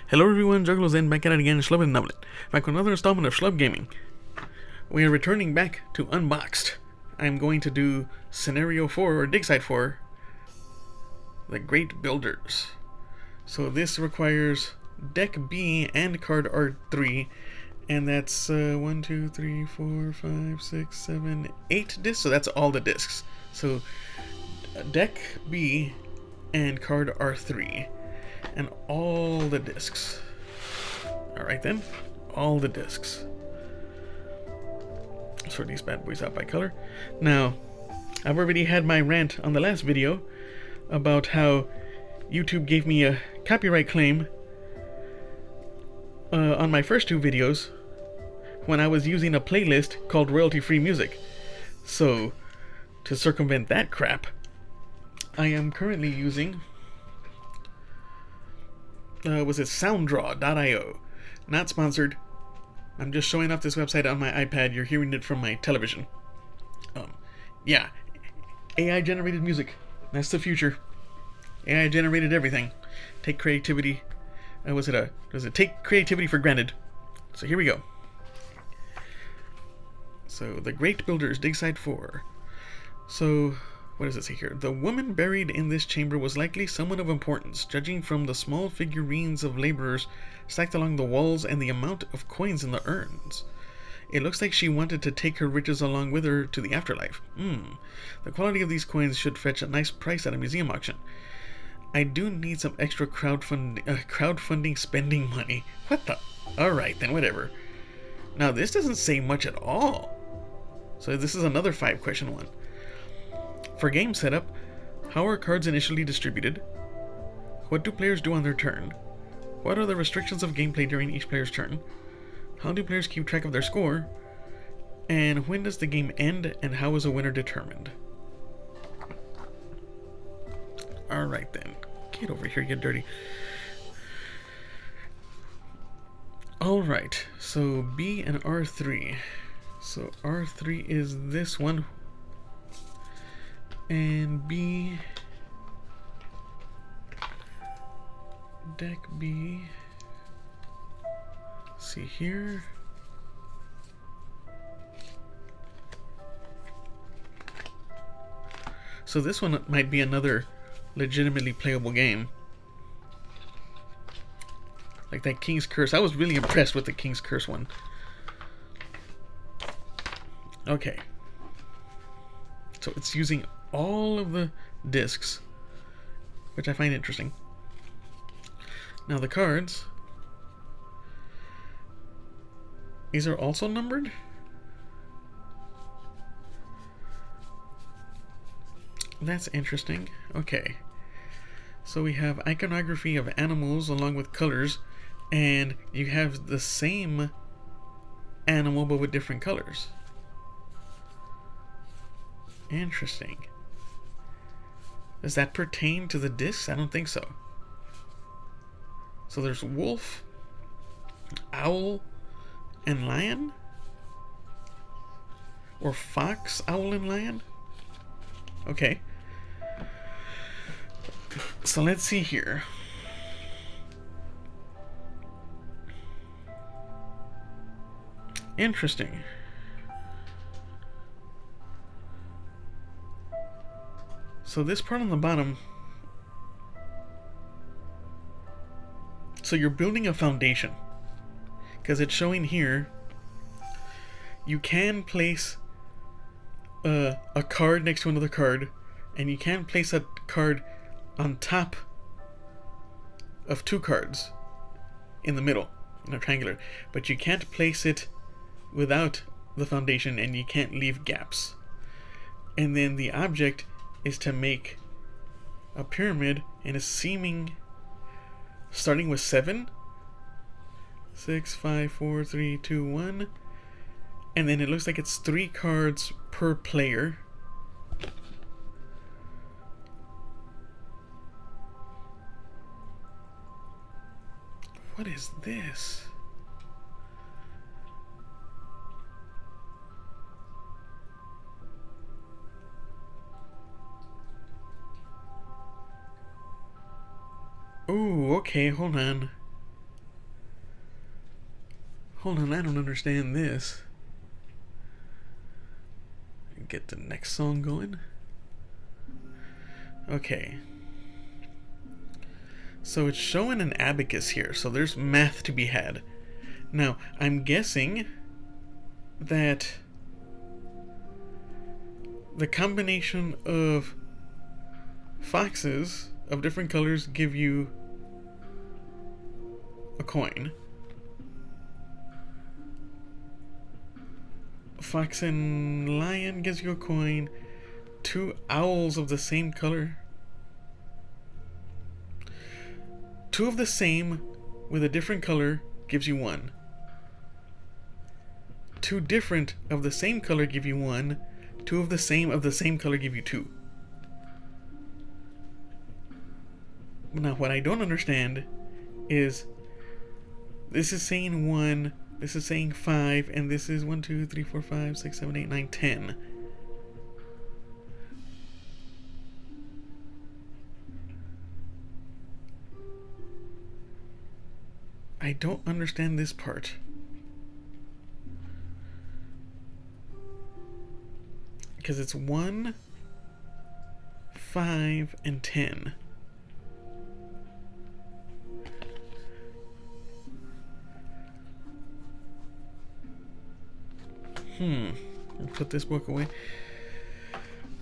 Hello everyone, Juggalozen back at it again, Schlub and Nublin. Back with another installment of Schlub Gaming. We are returning back to Unboxed. I'm going to do Scenario 4, or Dig Site 4, The Great Builders. So this requires Deck B and Card R3, and that's 1, 2, 3, 4, 5, 6, 7, 8 discs, so that's all the discs. So Deck B and Card R3. And all the discs. Alright then, all the discs. Sort these bad boys out by color. Now, I've already had my rant on the last video about how YouTube gave me a copyright claim on my first two videos when I was using a playlist called royalty-free music. So, to circumvent that crap, I am currently using was it sounddraw.io. Not sponsored. I'm just showing off this website on my iPad. You're hearing it from my television. Yeah, AI generated music. That's the future. AI generated everything. Take creativity. Does it take creativity for granted? So here we go. So the Great Builders, Dig Site 4. So what does it say here? The woman buried in this chamber was likely someone of importance, judging from the small figurines of laborers stacked along the walls and the amount of coins in the urns. It looks like she wanted to take her riches along with her to the afterlife. The quality of these coins should fetch a nice price at a museum auction. I do need some extra crowdfunding spending money. What the? Alright, then whatever. Now this doesn't say much at all. So this is another 5-question one. For game setup, how are cards initially distributed? What do players do on their turn? What are the restrictions of gameplay during each player's turn? How do players keep track of their score? And when does the game end, and how is a winner determined? Alright then. Get over here, you dirty. Alright, so B and R3. So R3 is this one. And B, deck B, see here, so this one might be another legitimately playable game, like that King's Curse. I was really impressed with the King's Curse one. Okay, so it's using all of the discs, which I find interesting. Now the cards, these are also numbered. That's interesting. Okay, so we have iconography of animals along with colors, and you have the same animal but with different colors. Interesting. Does that pertain to the discs? I don't think so. So there's wolf, owl, and lion? Or fox, owl, and lion? Okay. So let's see here. Interesting. So this part on the bottom, so you're building a foundation, because it's showing here you can place a card next to another card, and you can place a card on top of two cards in the middle, in a triangular, but you can't place it without the foundation, and you can't leave gaps. And then the object is to make a pyramid in a seeming, starting with 7, 6, 5, 4, 3, 2, 1, and then it looks like it's 3 cards per player. What is this? Ooh, okay, hold on. Hold on, I don't understand this. Get the next song going. Okay. So it's showing an abacus here, so there's math to be had. Now, I'm guessing that the combination of foxes of different colors give you a coin. Fox and lion gives you a coin. 2 owls of the same color. 2 of the same with a different color gives you 1. 2 different of the same color give you 1. 2 of the same color give you 2. Now, what I don't understand is this is saying 1, this is saying 5, and this is 1, 2, 3, 4, 5, 6, 7, 8, 9, 10. I don't understand this part. Because it's 1, 5, and 10. I'll put this book away.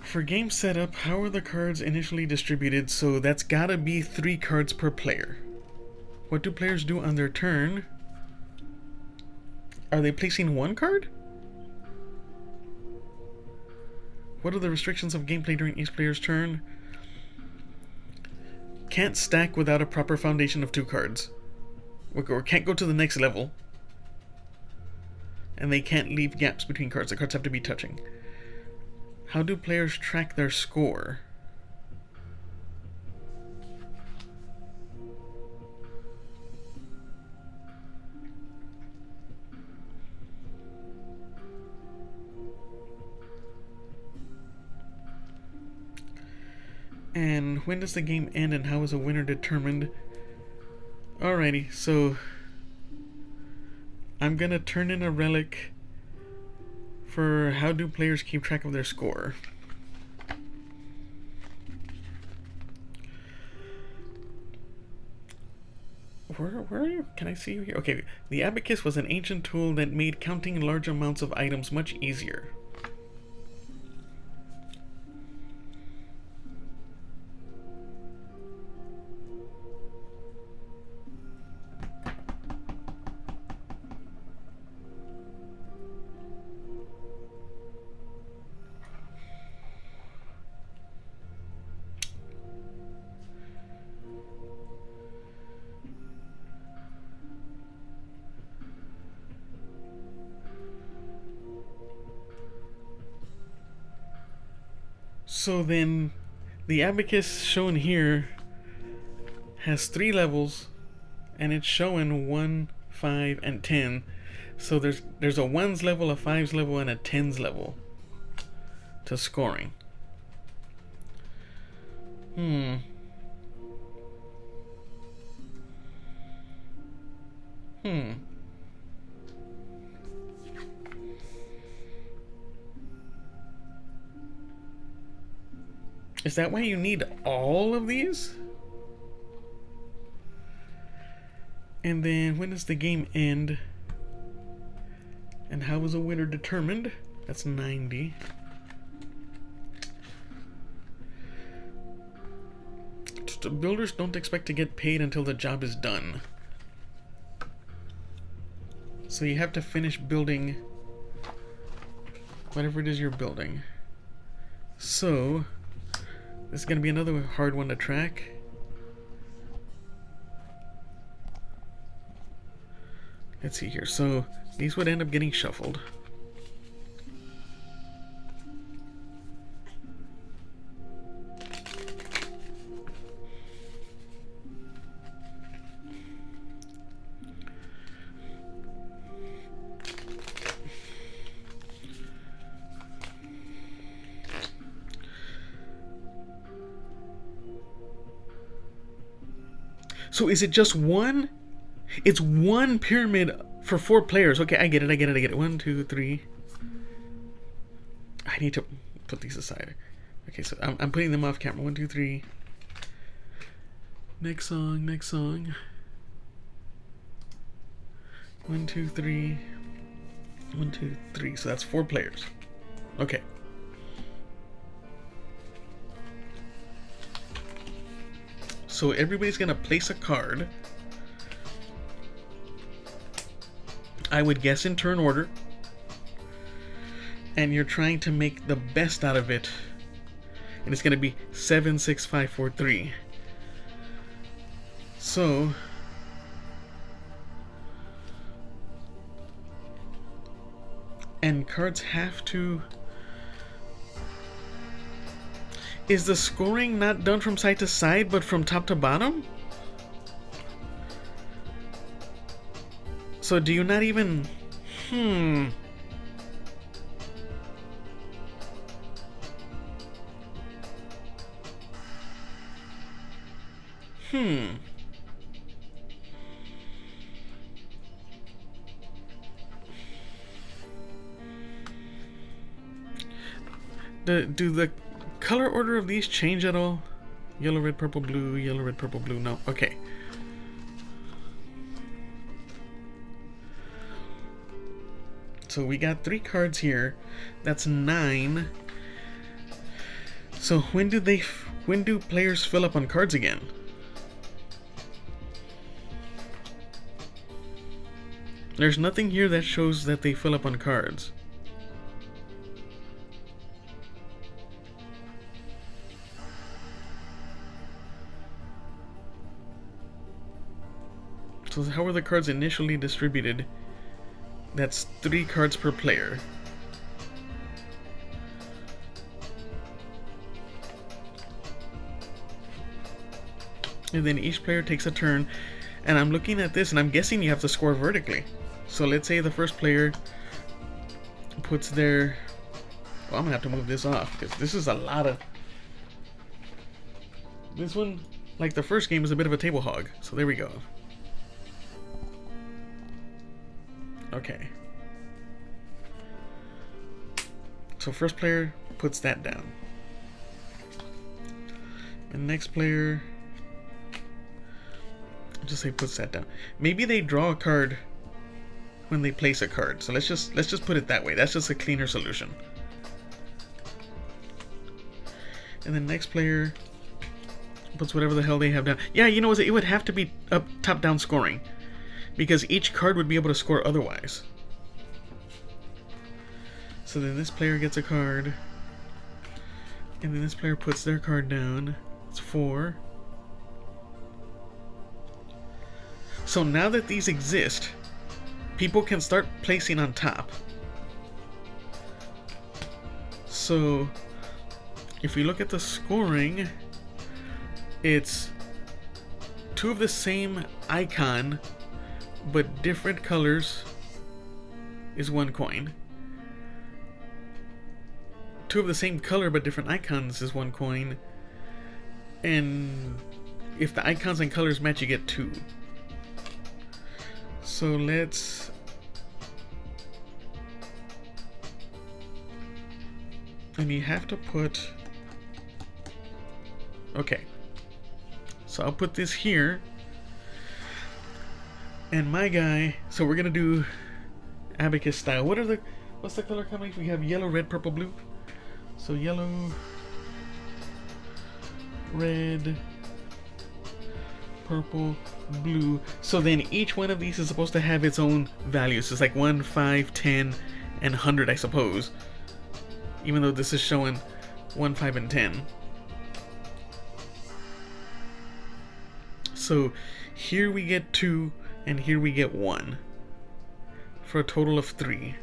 For game setup, how are the cards initially distributed? So that's gotta be 3 cards per player. What do players do on their turn? Are they placing 1 card? What are the restrictions of gameplay during each player's turn? Can't stack without a proper foundation of 2 cards. Or can't go to the next level. And they can't leave gaps between cards. The cards have to be touching. How do players track their score? And when does the game end and how is a winner determined? Alrighty, so I'm gonna turn in a relic for how do players keep track of their score. Where are you? Can I see you here? Okay, the abacus was an ancient tool that made counting large amounts of items much easier. So then, the abacus shown here has 3 levels, and it's showing 1, 5, and 10. So there's a 1's level, a 5's level, and a 10's level to scoring. Is that why you need all of these? And then when does the game end? And how is a winner determined? That's 90. Builders don't expect to get paid until the job is done. So you have to finish building whatever it is you're building. So this is going to be another hard one to track. Let's see here. So these would end up getting shuffled. So is it just one? It's one pyramid For 4 players. Okay, I get it, I get it, I get it. 1, 2, 3. I need to put these aside. Okay, so I'm putting them off camera. 1, 2, 3. Next song, next song. 1, 2, 3. 1, 2, 3. So that's 4 players. Okay. So everybody's gonna place a card. I would guess in turn order. And you're trying to make the best out of it. And it's gonna be 7, 6, 5, 4, 3. So and cards have to. Is the scoring not done from side to side, but from top to bottom? So do you not even... Hmm. Do the color order of these change at all? Yellow, red, purple, blue, yellow, red, purple, blue. No. Okay. So we got 3 cards here. That's 9. So when do players fill up on cards again? There's nothing here that shows that they fill up on cards. So how are the cards initially distributed? That's 3 cards per player. And then each player takes a turn. And I'm looking at this and I'm guessing you have to score vertically. So let's say the first player puts their... Well, I'm gonna have to move this off because this is a lot of... This one, like the first game, is a bit of a table hog. So there we go. Okay. So first player puts that down. And next player, just say puts that down. Maybe they draw a card when they place a card. So let's just put it that way. That's just a cleaner solution. And then next player puts whatever the hell they have down. Yeah, you know what? It would have to be up top-down scoring, because each card would be able to score otherwise. So then this player gets a card, and then this player puts their card down. It's 4. So now that these exist, people can start placing on top. So if we look at the scoring, it's 2 of the same icon but different colors is 1 coin. 2 of the same color but different icons is 1 coin. And if the icons and colors match, you get 2. So let's... And you have to put... Okay. So I'll put this here. And my guy... So we're gonna do abacus style. What's the color combination? We have yellow, red, purple, blue. So yellow, red, purple, blue. So then each one of these is supposed to have its own values. It's like 1, 5, 10, and 100, I suppose. Even though this is showing 1, 5, and 10. So here we get 2, and here we get 1. For a total of 3.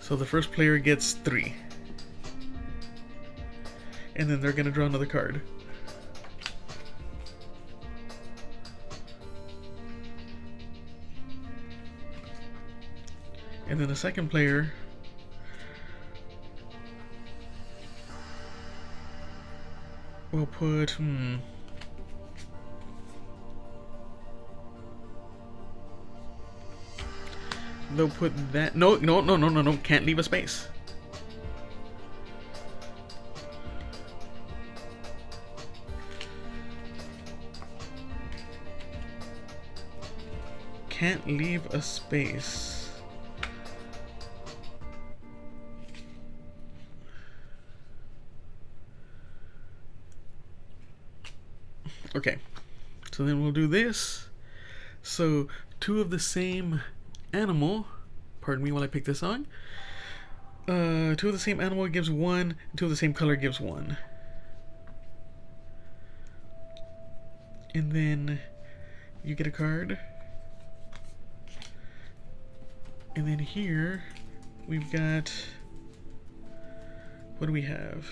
So the first player gets 3. And then they're gonna draw another card. And then the second player will put, they'll put that. No, no, no, no, no, no. Can't leave a space. Can't leave a space. Okay, so then we'll do this. So 2 of the same animal. Pardon me while I pick this song. 2 of the same animal gives 1. 2 of the same color gives 1. And then you get a card. And then here we've got, what do we have?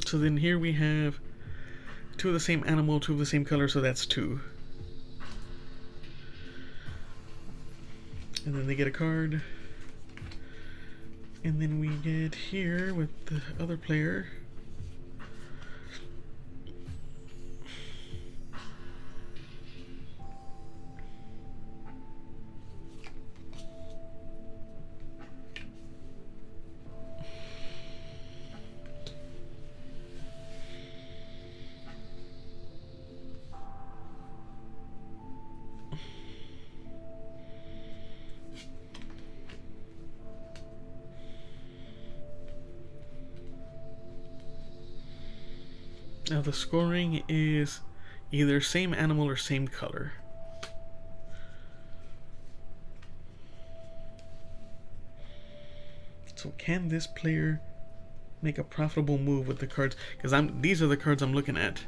So then here we have 2 of the same animal, 2 of the same color, so that's 2. And then they get a card. And then we get here with the other player. Now the scoring is either same animal or same color. So can this player make a profitable move with the cards? Because these are the cards I'm looking at.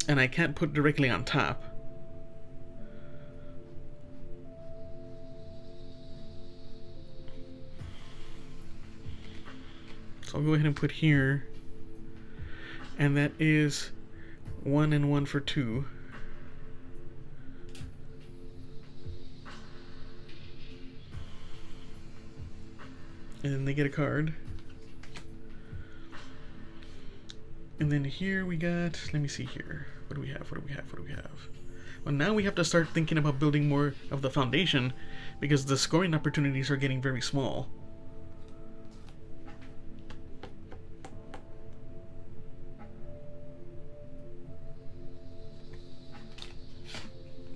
And I can't put directly on top. So I'll go ahead and put here, and that is 1 and 1 for 2. And then they get a card. And then here we got, let me see here. What do we have? What do we have? What do we have? Well, now we have to start thinking about building more of the foundation because the scoring opportunities are getting very small.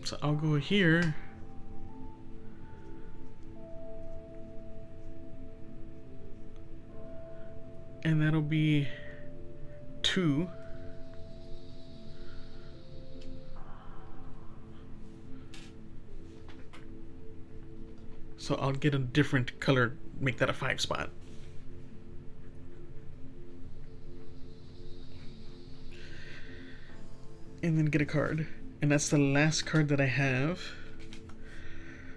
So I'll go here. And that'll be 2. So I'll get a different color, make that a 5 spot. And then get a card. And that's the last card that I have.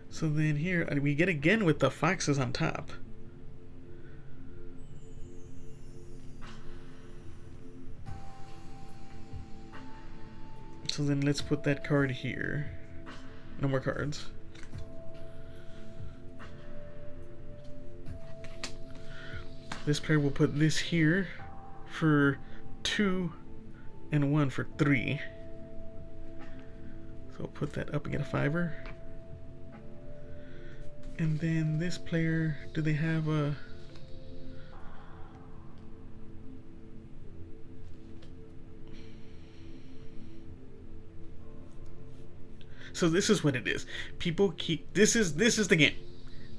So then here, we get again with the foxes on top. So then let's put that card here. No more cards. This player will put this here for 2 and 1 for 3. So I'll put that up and get a 5er. And then this player, do they have a... So this is what it is. People keep... This is the game.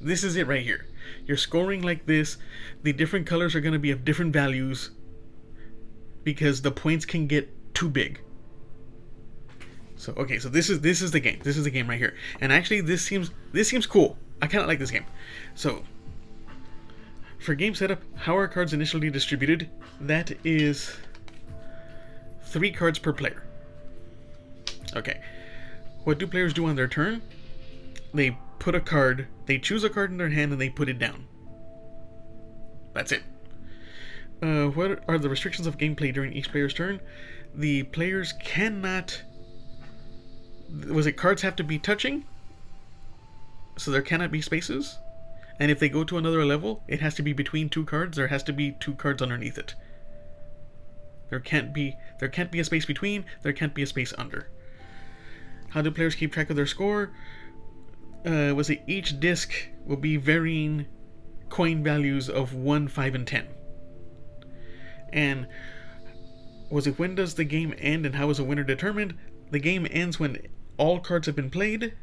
This is it right here. You're scoring like this. The different colors are going to be of different values because the points can get too big. So okay, so this is the game. This is the game right here. And actually this seems cool. I kind of like this game. So for game setup, how are cards initially distributed? That is 3 cards per player. Okay. What do players do on their turn? They put a card, they choose a card in their hand and they put it down. That's it. What are the restrictions of gameplay during each player's turn? The players cannot... Was it cards have to be touching? So there cannot be spaces. And if they go to another level, it has to be between two cards. There has to be two cards underneath it. There can't be a space between. There can't be a space under. How do players keep track of their score? Was it each disc will be varying coin values of 1, 5, and 10. And was it when does the game end and how is a winner determined? The game ends when all cards have been played,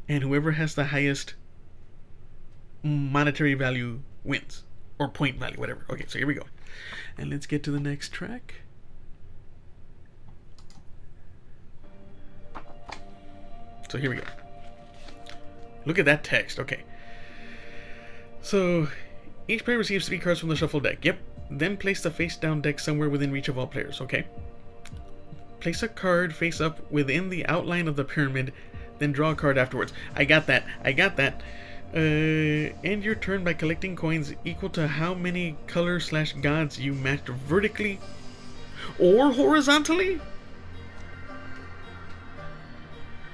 and whoever has the highest monetary value wins, or point value, whatever. Okay, so here we go, and let's get to the next track. So here we go. Look at that text. Okay, so each player receives 3 cards from the shuffle deck. Yep. Then place the face down deck somewhere within reach of all players. Okay. Place a card face up within the outline of the pyramid, then draw a card afterwards. I got that. End your turn by collecting coins equal to how many color/gods you matched vertically or horizontally?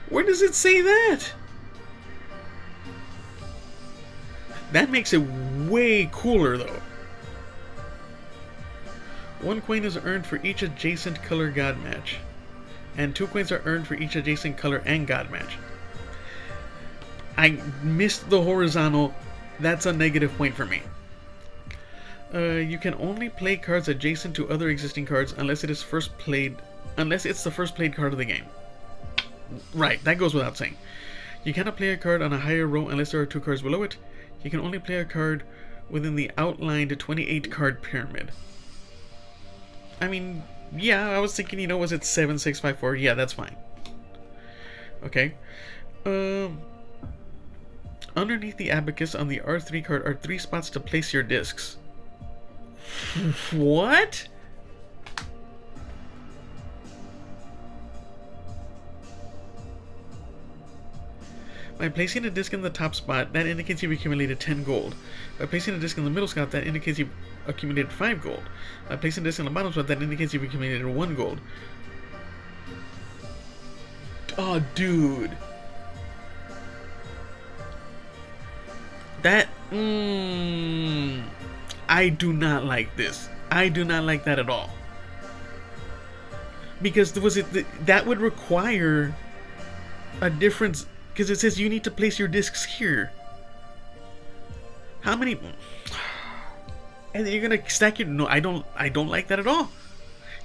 Where does it say that? That makes it way cooler though. 1 coin is earned for each adjacent color god match, and 2 coins are earned for each adjacent color and god match. I missed the horizontal. That's a negative point for me. You can only play cards adjacent to other existing cards unless it's the first played card of the game. Right, that goes without saying. You cannot play a card on a higher row unless there are 2 cards below it. You can only play a card within the outlined 28 card pyramid. I mean, yeah, I was thinking, was it 7, 6, 5, 4? Yeah, that's fine. Okay. Underneath the abacus on the R3 card are 3 spots to place your discs. What? By placing a disc in the top spot, that indicates you've accumulated 10 gold. By placing a disc in the middle spot, that indicates you've accumulated 5 gold. By placing a disc in the bottom spot, that indicates you've accumulated 1 gold. Oh, dude. That, I do not like this. I do not like that at all. Because that would require a difference. Because it says you need to place your discs here. How many? And then you're gonna stack your. No, I don't like that at all.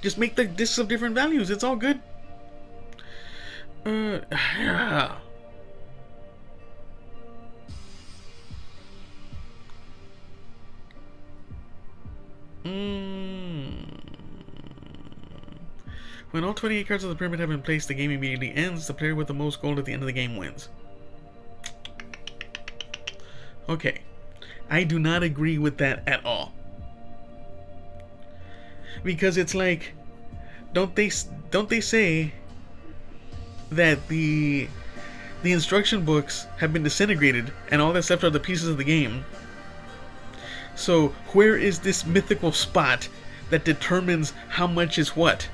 Just make the discs of different values. It's all good. Yeah. When all 28 cards of the pyramid have been placed, the game immediately ends. The player with the most gold at the end of the game wins. Okay. I do not agree with that at all. Because it's like, don't they say that the instruction books have been disintegrated and all that's left are the pieces of the game? So where is this mythical spot that determines how much is what?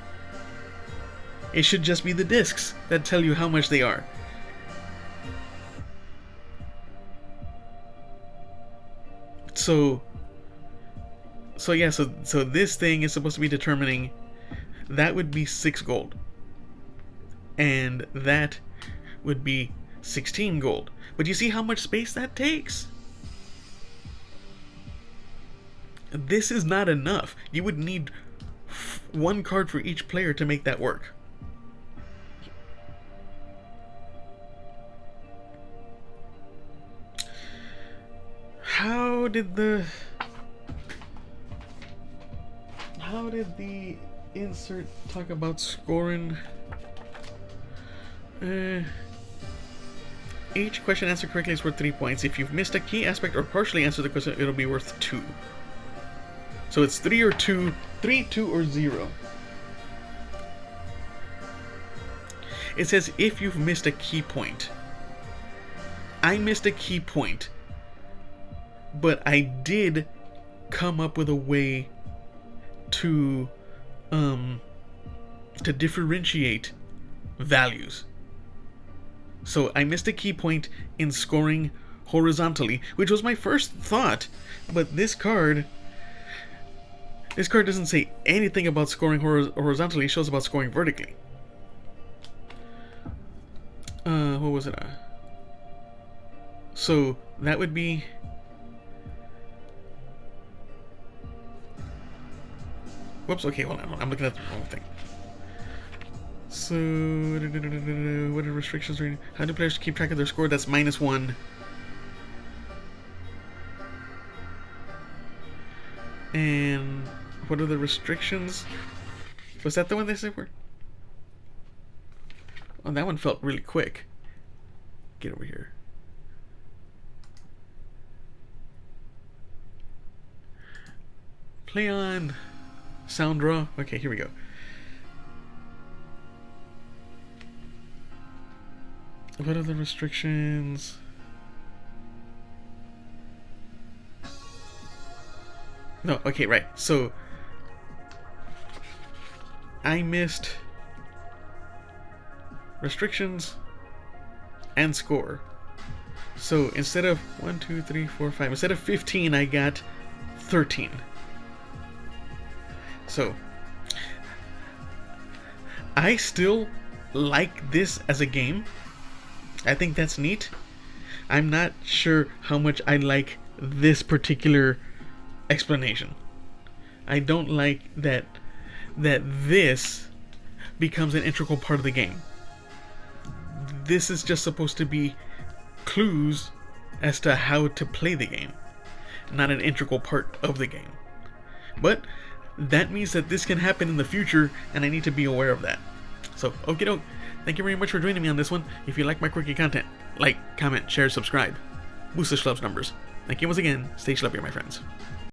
It should just be the discs that tell you how much they are. So this thing is supposed to be determining that would be 6 gold. And that would be 16 gold. But you see how much space that takes? This is not enough. You would need 1 card for each player to make that work. How did the insert talk about scoring? Each question answered correctly is worth 3 points. If you've missed a key aspect or partially answered the question, it'll be worth 2. So it's 3 or 2, 3, 2, or 0. It says if you've missed a key point. I missed a key point, but I did come up with a way to differentiate values. So I missed a key point in scoring horizontally, which was my first thought, but this card doesn't say anything about scoring horizontally, it shows about scoring vertically. What was it? So that would be... Whoops, okay, hold on, I'm looking at the wrong thing. So, what are restrictions? How do players keep track of their score? That's -1. And what are the restrictions? Was that the one they said were? Oh, that one felt really quick. Get over here. Play on. Sound draw. Okay, here we go. What are the restrictions? No, okay, right. So I missed restrictions and score. So instead of 1, 2, 3, 4, 5, instead of 15, I got 13. So I still like this as a game. I think that's neat. I'm not sure how much I like this particular explanation. I don't like that this becomes an integral part of the game. This is just supposed to be clues as to how to play the game, not an integral part of the game. But that means that this can happen in the future, and I need to be aware of that. So, okie doke. Thank you very much for joining me on this one. If you like my quirky content, like, comment, share, subscribe. Boost the Schlub's numbers. Thank you once again. Stay schlubby, my friends.